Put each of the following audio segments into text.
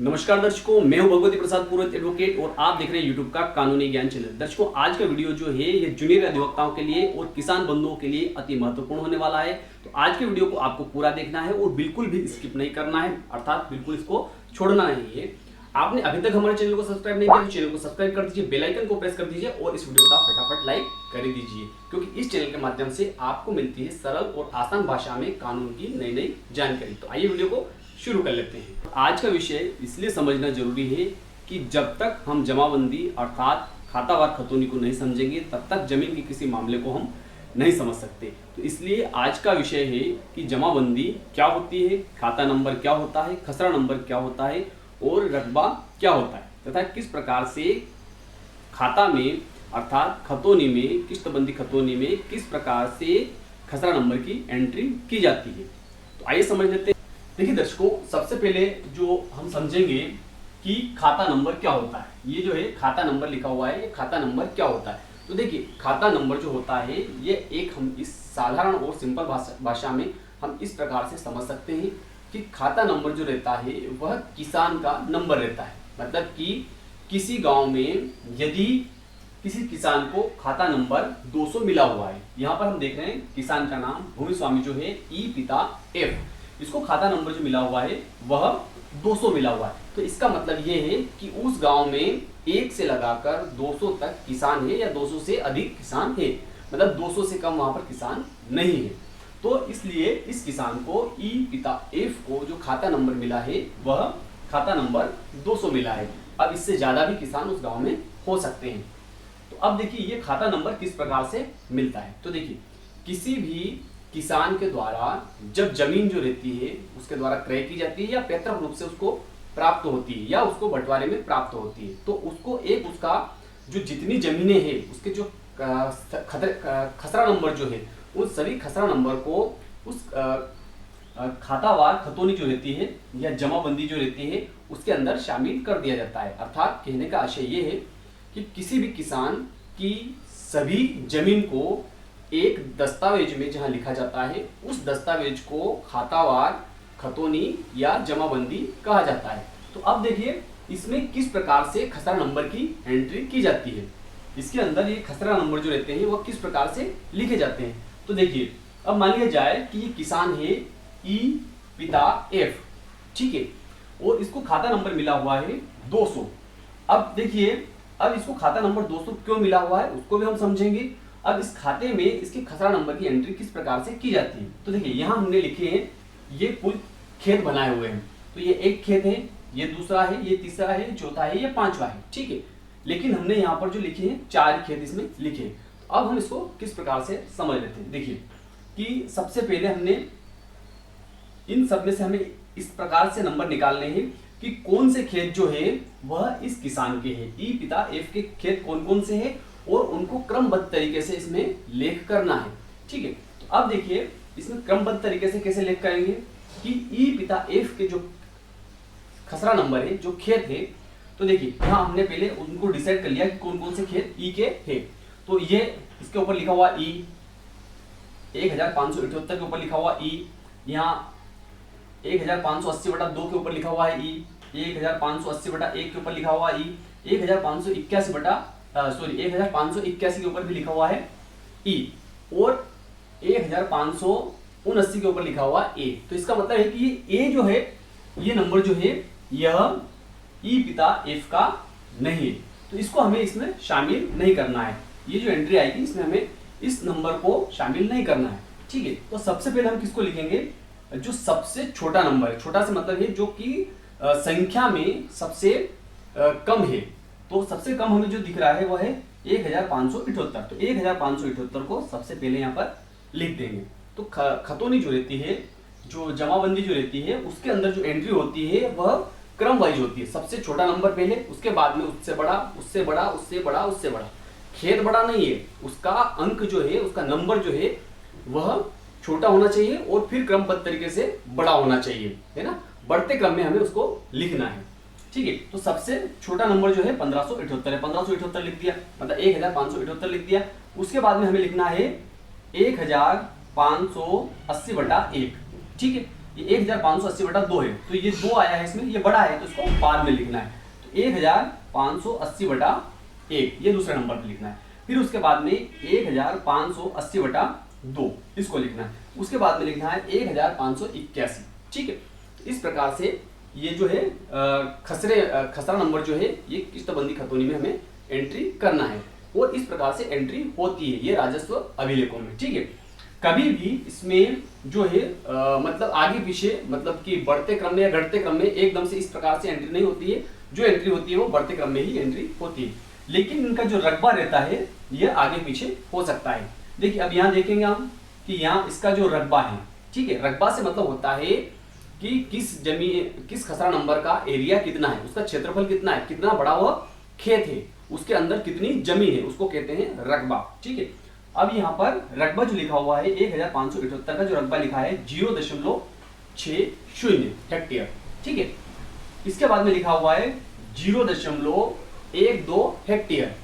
नमस्कार दर्शकों, मैं हूं भगवती प्रसाद पुरोहित एडवोकेट और आप देख रहे हैं यूट्यूब का कानूनी ज्ञान चैनल। दर्शकों, आज का वीडियो जो है ये जूनियर अधिवक्ताओं के लिए और किसान बंधुओं के लिए अति महत्वपूर्ण होने वाला है। तो आज के वीडियो को आपको पूरा देखना है और बिल्कुल भी स्किप नहीं करना है, अर्थात बिल्कुल इसको छोड़ना नहीं है। आपने अभी तक हमारे चैनल को सब्सक्राइब नहीं किया तो चैनल को सब्सक्राइब कर दीजिए, बेल आइकन को प्रेस कर दीजिए और इस वीडियो को फटाफट लाइक कर दीजिए, क्योंकि इस चैनल के माध्यम से आपको मिलती है सरल और आसान भाषा में कानून की नई नई जानकारी। तो आइए वीडियो को शुरू कर लेते हैं। आज का विषय इसलिए समझना जरूरी है कि जब तक हम जमाबंदी अर्थात खातावार खतौनी को नहीं समझेंगे तब तक जमीन के किसी मामले को हम नहीं समझ सकते। तो इसलिए आज का विषय है कि जमाबंदी क्या होती है, खाता नंबर क्या होता है, खसरा नंबर क्या होता है और रकबा क्या होता है, तथा किस प्रकार से खाता में अर्थात खतौनी में, किश्तबंदी खतौनी में किस प्रकार से खसरा नंबर की एंट्री की जाती है। तो आइए समझ लेते हैं। देखिए दर्शकों, सबसे पहले जो हम समझेंगे कि खाता नंबर क्या होता है। ये जो है खाता नंबर लिखा हुआ है, ये खाता नंबर क्या होता है। तो देखिए, खाता नंबर जो होता है ये एक हम इस साधारण और सिंपल भाषा में हम इस प्रकार से समझ सकते हैं कि खाता नंबर जो रहता है वह किसान का नंबर रहता है। मतलब कि किसी गांव में यदि किसी किसान को खाता नंबर 200 मिला हुआ है, यहाँ पर हम देख रहे हैं किसान का नाम भूमि स्वामी जो है ई पिता एफ, इसको खाता नंबर जो मिला हुआ है वह 200 मिला हुआ है। तो इसका मतलब ये है कि उस गांव में 1 से लगाकर 200 तक किसान है या 200 से अधिक किसान है, मतलब 200 से कम वहां पर किसान नहीं है। तो इसलिए इस किसान को ई पिता एफ को जो खाता नंबर मिला है वह खाता नंबर 200 मिला है। अब इससे ज्यादा भी किसान उस गांव में हो सकते हैं। तो अब देखिए ये खाता नंबर किस प्रकार से मिलता है। तो देखिए, किसी भी किसान के द्वारा जब जमीन जो रहती है उसके द्वारा क्रय की जाती है या पैतृक रूप से उसको प्राप्त होती है या उसको बंटवारे में प्राप्त होती है, तो उसको एक उसका जो जितनी जमीनें हैं उसके जो खसरा नंबर जो है उन सभी खसरा नंबर को उस खातावार खतौनी जो रहती है या जमाबंदी जो रहती है उसके अंदर शामिल कर दिया जाता है। अर्थात कहने का आशय ये है कि किसी भी किसान की सभी जमीन को एक दस्तावेज में जहां लिखा जाता है उस दस्तावेज को खातावार खतौनी या जमाबंदी कहा जाता है। तो अब देखिए इसमें किस प्रकार से खसरा नंबर की एंट्री की जाती है। इसके अंदर ये खसरा नंबर जो रहते हैं वह किस प्रकार से लिखे जाते हैं। तो देखिए, अब मान लिया जाए कि ये किसान है ई पिता एफ, ठीक है, और इसको खाता नंबर मिला हुआ है 200। अब देखिए, अब इसको खाता नंबर 200 क्यों मिला हुआ है उसको भी हम समझेंगे। अब इस खाते में इसके खसरा नंबर की एंट्री किस प्रकार से की जाती है। तो देखिए, यहाँ हमने लिखे हैं ये कुल खेत बनाए हुए हैं। तो ये एक खेत है, ये दूसरा है, ये तीसरा है, चौथा है, ये पांचवा है, ठीक है। लेकिन हमने यहाँ पर जो लिखे हैं 4 खेत इसमें लिखे हैं। तो अब हम इसको किस प्रकार से समझ लेते हैं। देखिए कि सबसे पहले हमने इन सब में से हमें इस प्रकार से नंबर निकालने हैं कि कौन से खेत जो है वह इस किसान के हैं। ई पिता एफ के खेत कौन कौन से हैं और उनको क्रमबद्ध तरीके से इसमें लेख करना है, ठीक है। तो अब देखिए इसमें क्रमबद्ध तरीके से कैसे लेख करेंगे कि ई पिता एफ के जो खसरा नंबर है, जो खेत है, तो देखिए यहाँ हमने पहले उनको डिसाइड कर लिया कि कौन कौन से खेत ई के है। तो ये इसके ऊपर लिखा हुआ ई 1578 के ऊपर लिखा हुआ ई, यहाँ 1580/2 के ऊपर लिखा हुआ है ई, 1580/1 के ऊपर लिखा हुआ ई, 1581 के ऊपर भी लिखा हुआ है ई, और 1579 के ऊपर लिखा हुआ ए। तो इसका मतलब है कि ये ए जो है, ये नंबर जो है यह ई पिता एफ का नहीं है, तो इसको हमें इसमें शामिल नहीं करना है। ये जो एंट्री आएगी इसमें हमें इस नंबर को शामिल नहीं करना है, ठीक है। तो सबसे पहले हम किसको लिखेंगे, जो सबसे छोटा नंबर है। छोटा से मतलब है जो कि संख्या में सबसे कम है। तो सबसे कम हमें जो दिख रहा है वह है 1578। तो 1578 को सबसे पहले यहाँ पर लिख देंगे। तो खतौनी जो रहती है, जो जमाबंदी जो रहती है, उसके अंदर जो एंट्री होती है वह क्रम वाइज होती है। सबसे छोटा नंबर पहले, उसके बाद में उससे बड़ा, उससे बड़ा, उससे बड़ा, उससे बड़ा। खेत बड़ा नहीं है, उसका अंक जो है, उसका नंबर जो है वह छोटा होना चाहिए और फिर क्रमबद्ध तरीके से बड़ा होना चाहिए, है ना। बढ़ते क्रम में हमें उसको लिखना है, ठीक है। तो सबसे छोटा नंबर जो है 1578 है, 1578 लिख दिया, मतलब 1578 लिख दिया। उसके बाद में हमें लिखना है 1580/1, ठीक है। ये 1580/2 है, तो ये 2 आया है इसमें, ये बड़ा है तो इसको बाद में लिखना है। तो 1580/1 ये दूसरे नंबर पे लिखना है। फिर उसके बाद में 1580/2 इसको लिखना है। उसके बाद में लिखना है 1581। ठीक है, इस प्रकार से ये जो है खसरा नंबर जो है ये किश्तबंदी खतौनी में हमें एंट्री करना है, और इस प्रकार से एंट्री होती है ये राजस्व अभिलेखों में। ठीक है, कभी भी इसमें जो है मतलब आगे पीछे, मतलब कि बढ़ते क्रम में या घटते क्रम में एकदम से इस प्रकार से एंट्री नहीं होती है। जो एंट्री होती है वो बढ़ते क्रम में ही एंट्री होती है, लेकिन इनका जो रकबा रहता है यह आगे पीछे हो सकता है। देखिए अब यहाँ देखेंगे हम कि यहाँ इसका जो रकबा है, ठीक है, रकबा से मतलब होता है कि किस खसरा नंबर का एरिया कितना है, उसका क्षेत्रफल कितना है, कितना बड़ा वह खेत है, उसके अंदर कितनी जमीन है, उसको कहते हैं रकबा। ठीक है, अब यहाँ पर रकबा जो लिखा हुआ है 1578 का जो रकबा लिखा है 0.60 हेक्टेयर। ठीक है, इसके बाद में लिखा हुआ है 0.12 हेक्टेयर।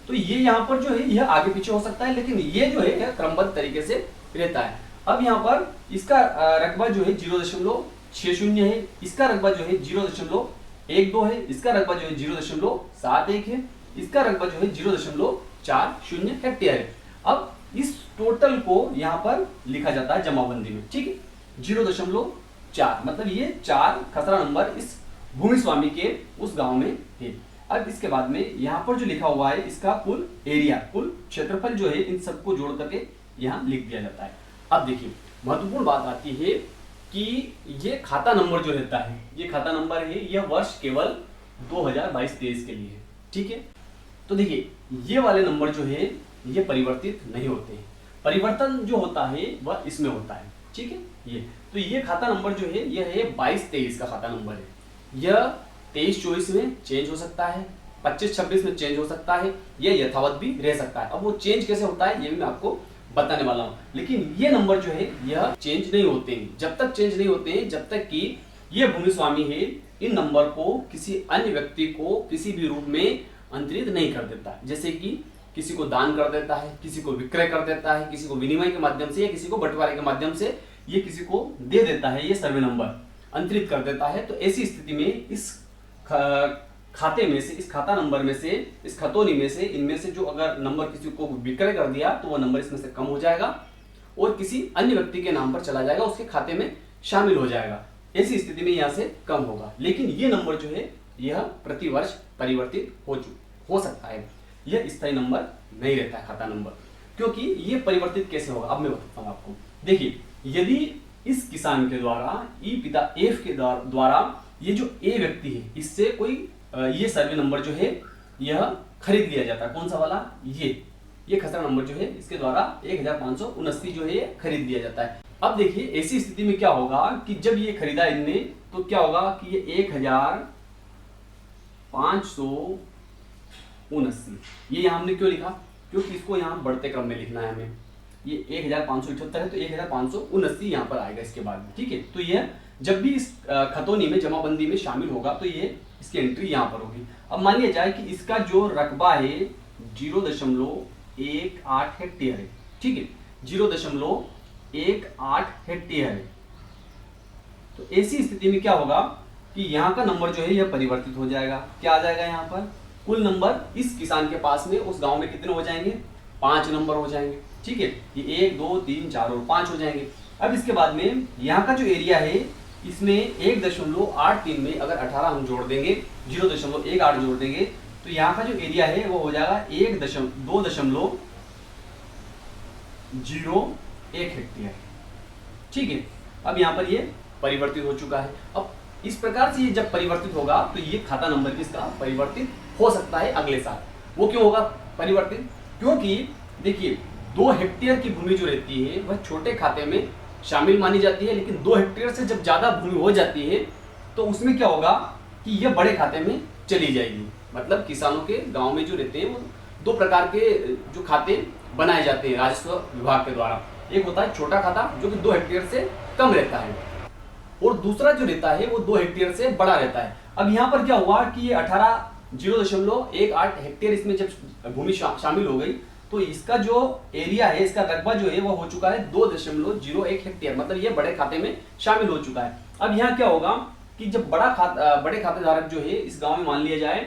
तो ये यहाँ पर जो है यह आगे पीछे हो सकता है, लेकिन ये जो है यह क्रमबद्ध तरीके से रहता है। अब यहाँ पर इसका रकबा जो है 0.60 है, इसका रकबा जो है 0.12 है, इसका रकबा जो है 0.71 है, इसका रकबा जो है 0.40 हेक्टेयर है। अब इस टोटल को यहाँ पर लिखा जाता है जमाबंदी में। ठीक है, 0.4 मतलब ये 4 खसरा नंबर इस भूमि स्वामी के उस गांव में है। अब इसके बाद में यहाँ पर जो लिखा हुआ है इसका कुल एरिया, कुल क्षेत्रफल जो है इन सबको जोड़ करके यहाँ लिख दिया जाता है। अब देखिए महत्वपूर्ण बात आती है कि ये खाता नंबर जो रहता है, ये खाता नंबर है, यह वर्ष केवल 2022-23 के लिए है। ठीक है, तो देखिए ये वाले नंबर जो है ये परिवर्तित नहीं होते हैं, परिवर्तन जो होता है वह इसमें होता है। ठीक है, ये खाता नंबर जो है यह है 22-23 का खाता नंबर है। यह 23-24 में चेंज हो सकता है, 25-26 में चेंज हो सकता है, यह यथावत भी रह सकता है। अब वो चेंज कैसे होता है ये भी मैं आपको बताने वाला हूं, लेकिन ये नंबर जो है यह चेंज नहीं होते हैं। जब तक चेंज नहीं होते हैं, जब तक कि ये भूमि स्वामी है इन नंबर को किसी अन्य व्यक्ति को किसी भी रूप में अंतरित नहीं कर देता। जैसे कि किसी को दान कर देता है, किसी को विक्रय कर देता है, किसी को विनिमय के माध्यम से या किसी को बंटवारे के माध्यम से ये किसी को दे देता है, ये सर्वे नंबर अंतरित कर देता है। तो ऐसी स्थिति में इस खाते में से, इस खाता नंबर में से, इस खतौनी में से, इनमें से जो अगर नंबर किसी को विक्रय कर दिया तो वह नंबर इसमें से कम हो जाएगा और किसी अन्य व्यक्ति के नाम पर चला जाएगा, उसके खाते में शामिल हो जाएगा। ऐसी स्थिति में यहाँ से कम होगा, लेकिन ये नंबर जो है यह प्रतिवर्ष परिवर्तित हो सकता है। यह स्थायी नंबर नहीं रहता है खाता नंबर, क्योंकि ये परिवर्तित कैसे होगा अब मैं बताता हूँ आपको। देखिए यदि इस किसान के द्वारा ई पिता एफ के द्वारा ये जो ए व्यक्ति है इससे कोई ये सर्वे नंबर जो है यह खरीद लिया जाता है, कौन सा वाला, ये खसरा नंबर जो है इसके द्वारा 1579 जो है खरीद लिया जाता है। अब देखिए ऐसी स्थिति में क्या होगा कि जब ये खरीदा इनने तो क्या होगा कि ये 1579 ये यहाँ हमने क्यों लिखा, क्योंकि इसको यहाँ बढ़ते क्रम में लिखना है हमें। ये 1578 है तो 1579 यहाँ पर आएगा इसके बाद में। ठीक है, तो यह जब भी इस खतौनी में जमाबंदी में शामिल होगा तो ये इसकी एंट्री यहाँ पर होगी। अब मान लिया जाए कि इसका जो रकबा है 0.18 हेक्टेयर है। ठीक है, 0.18 हेक्टेयर है। तो ऐसी स्थिति में क्या होगा कि यहाँ का नंबर जो है यह परिवर्तित हो जाएगा। क्या आ जाएगा यहाँ पर, कुल नंबर इस किसान के पास में उस गांव में कितने हो जाएंगे, 5 नंबर हो जाएंगे। ठीक है, ये 1 2 3 4 और 5 हो जाएंगे। अब इसके बाद में यहाँ का जो एरिया है इसमें 1.83 में अगर 18 हम जोड़ देंगे, 0.18 जोड़ देंगे तो यहाँ का जो एरिया है वो हो जाएगा 2.01 हेक्टेयर। ठीक है, अब यहाँ पर ये परिवर्तित हो चुका है। अब इस प्रकार से ये जब परिवर्तित होगा तो ये खाता नंबर किसका परिवर्तित हो सकता है अगले साल। वो क्यों होगा परिवर्तित, क्योंकि देखिए 2 हेक्टेयर की भूमि जो रहती है वह छोटे खाते में शामिल मानी जाती है, लेकिन 2 हेक्टेयर से जब ज्यादा भूमि हो जाती है तो उसमें क्या होगा कि यह बड़े खाते में चली जाएगी। मतलब किसानों के गांव में जो रहते हैं वो 2 प्रकार के जो खाते बनाए जाते हैं राजस्व विभाग के द्वारा। एक होता है छोटा खाता जो कि 2 हेक्टेयर से कम रहता है, और दूसरा जो रहता है वो 2 हेक्टेयर से बड़ा रहता है। अब यहाँ पर क्या हुआ कि ये 0.18 हेक्टेयर इसमें जब भूमि शामिल हो गई तो इसका जो एरिया है, इसका रकबा जो है वो हो चुका है 2.01 हेक्टेयर, मतलब ये बड़े खाते में शामिल हो चुका है। अब यहाँ क्या होगा कि जब बड़े खातेदारक जो है इस गांव में मान लिया जाए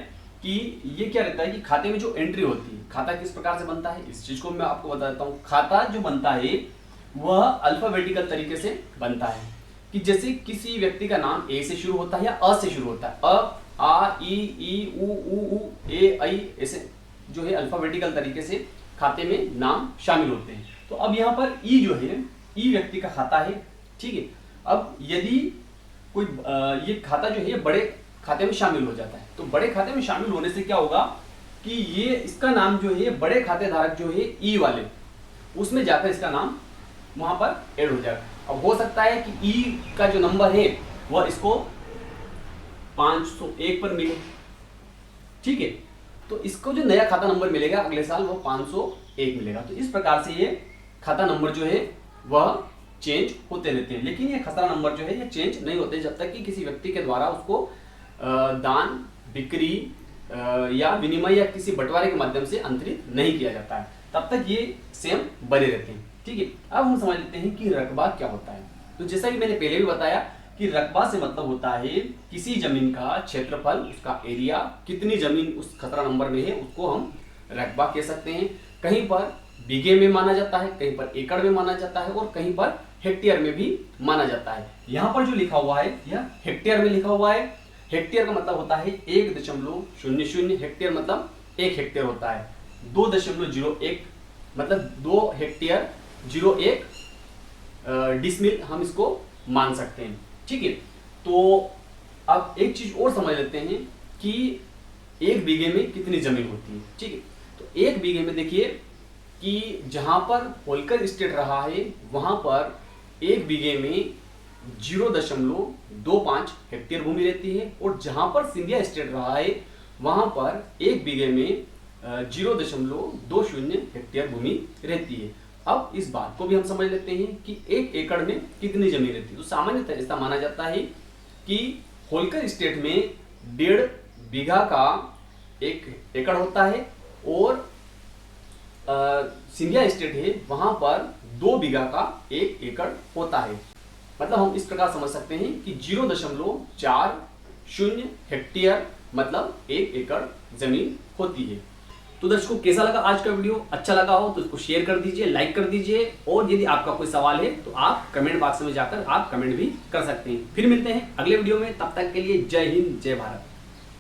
कि ये क्या रहता है कि खाते में जो एंट्री होती है, खाता किस प्रकार से बनता है इस चीज को मैं आपको बता देता हूँ। खाता जो बनता है वह अल्फाबेटिकल तरीके से बनता है, कि जैसे किसी व्यक्ति का नाम ए से शुरू होता है या अ से शुरू होता है, अ आ ई उ ए ऐ, ऐसे जो है अल्फाबेटिकल तरीके से खाते में नाम शामिल होते हैं। तो अब यहाँ पर ई जो है, ई व्यक्ति का खाता है, ठीक है। अब यदि कोई ये खाता जो है बड़े खाते में शामिल हो जाता है, तो बड़े खाते में शामिल होने से क्या होगा कि ये इसका नाम जो है बड़े खाते धारक जो है ई वाले, उसमें जाकर इसका नाम वहां पर ऐड हो जाएगा। अब हो सकता है कि ई का जो नंबर है वह इसको 501 पर मिले, ठीक है। तो इसको जो नया खाता नंबर मिलेगा अगले साल वो 501 मिलेगा। तो इस प्रकार से ये खाता नंबर जो है वह चेंज होते रहते हैं, लेकिन ये खसरा नंबर जो है ये चेंज नहीं होते जब तक कि किसी व्यक्ति के द्वारा उसको दान, बिक्री या विनिमय या किसी बंटवारे के माध्यम से अंतरित नहीं किया जाता है, तब तक ये सेम बने रहते हैं, ठीक है। अब हम समझ लेते हैं कि रकबा क्या होता है। तो जैसा कि मैंने पहले भी बताया कि रकबा से मतलब होता है किसी जमीन का क्षेत्रफल, उसका एरिया, कितनी जमीन उस खतरा नंबर में है उसको हम रकबा कह सकते हैं। कहीं पर बीघे में माना जाता है, कहीं पर एकड़ में माना जाता है और कहीं पर हेक्टेयर में भी माना जाता है। यहाँ पर जो लिखा हुआ है यह हेक्टेयर में लिखा हुआ है। हेक्टेयर का मतलब होता है 1.00 हेक्टेयर, मतलब 1 हेक्टेयर होता है। 2.01 मतलब 2 हेक्टेयर 01 डिसमिल हम इसको मान सकते हैं, ठीक है। तो अब एक चीज और समझ लेते हैं कि 1 बीघे में कितनी जमीन होती है, ठीक है। तो 1 बीघे में देखिए कि जहां पर होलकर स्टेट रहा है वहां पर 1 बीघे में 0.25 हेक्टेयर भूमि रहती है, और जहां पर सिंधिया स्टेट रहा है वहां पर 1 बीघे में 0.20 हेक्टेयर भूमि रहती है। अब इस बात को भी हम समझ लेते हैं कि 1 एकड़ में कितनी जमीन रहती है। तो सामान्यतः ऐसा माना जाता है कि होलकर स्टेट में 1.5 बीघा का 1 एकड़ होता है, और सिंधिया स्टेट है वहां पर 2 बीघा का 1 एकड़ होता है। मतलब हम इस प्रकार समझ सकते हैं कि 0.40 हेक्टेयर मतलब 1 एकड़ जमीन होती है। तो दर्शकों, कैसा लगा आज का वीडियो? अच्छा लगा हो तो इसको शेयर कर दीजिए, लाइक कर दीजिए, और यदि आपका कोई सवाल है तो आप कमेंट बॉक्स में जाकर आप कमेंट भी कर सकते हैं। फिर मिलते हैं अगले वीडियो में, तब तक के लिए जय हिंद, जय भारत।